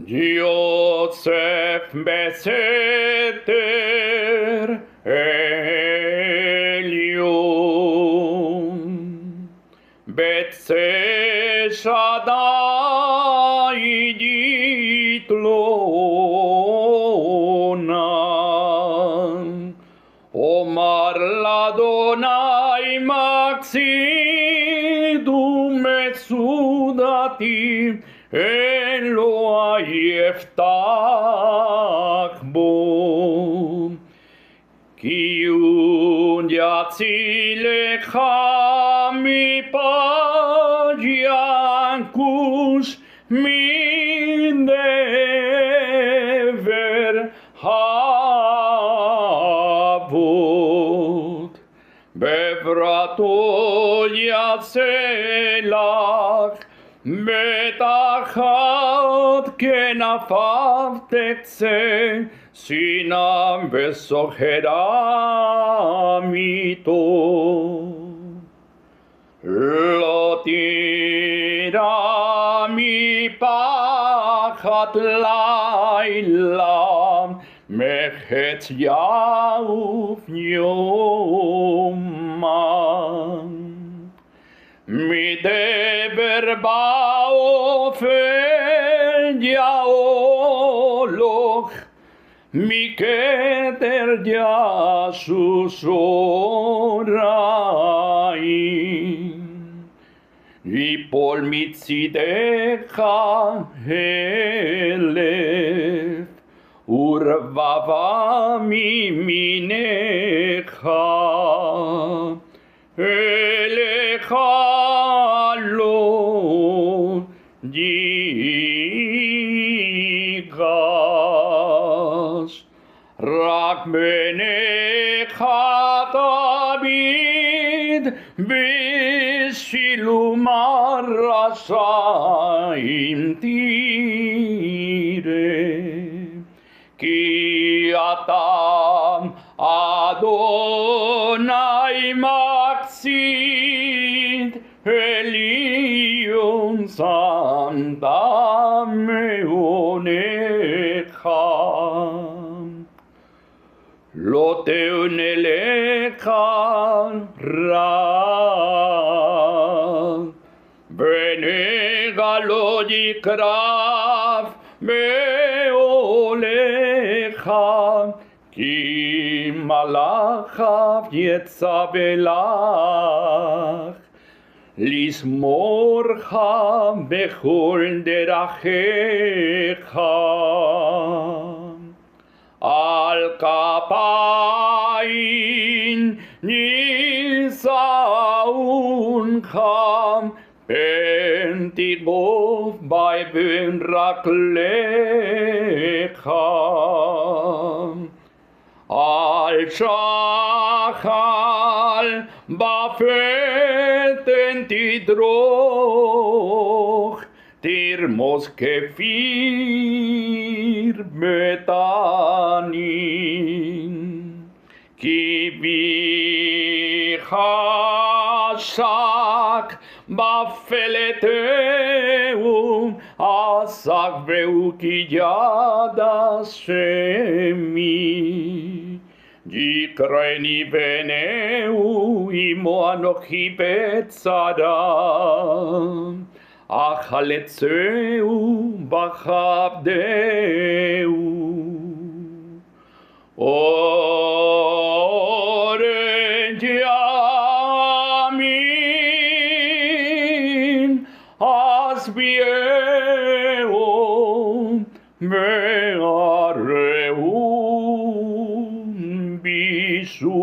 Yosef Beseter Elyon Betse Shaddai Ditlona Omar Ladonai Maxidu Metsudati Eloa Yeftach Bo Ki Yatsilecha Mipad Yankush Minever Havot Bevrato Yatselach Betachat kenafav tekse sinam besocheramito lotira mi pachat laila mechet yauf yoman Mideber baofen yaoloch Miketer yasusoraim Vipol mitzidecha helef Urvava miminecha Elecha lo digas Rak benecha David Bishilum arashaim tire Ki atam Adonai Maxid Elion Santa Meonecha Loteunelecha Rav Benegalodikrav Meolecha Ki malachav yetzabelach Lismorcha bechol derachecha Al kapain nisauncha Pentigov by ben raklecha Al shachal bafeten tidroch Tirmos kefir metanin Ki bichashak bafeleteum Asak veu ki yada shemi Dikreni veneu imo anochi betzadam Achaletzeu bachabdeu Oren yamin asbieu me'areu bisu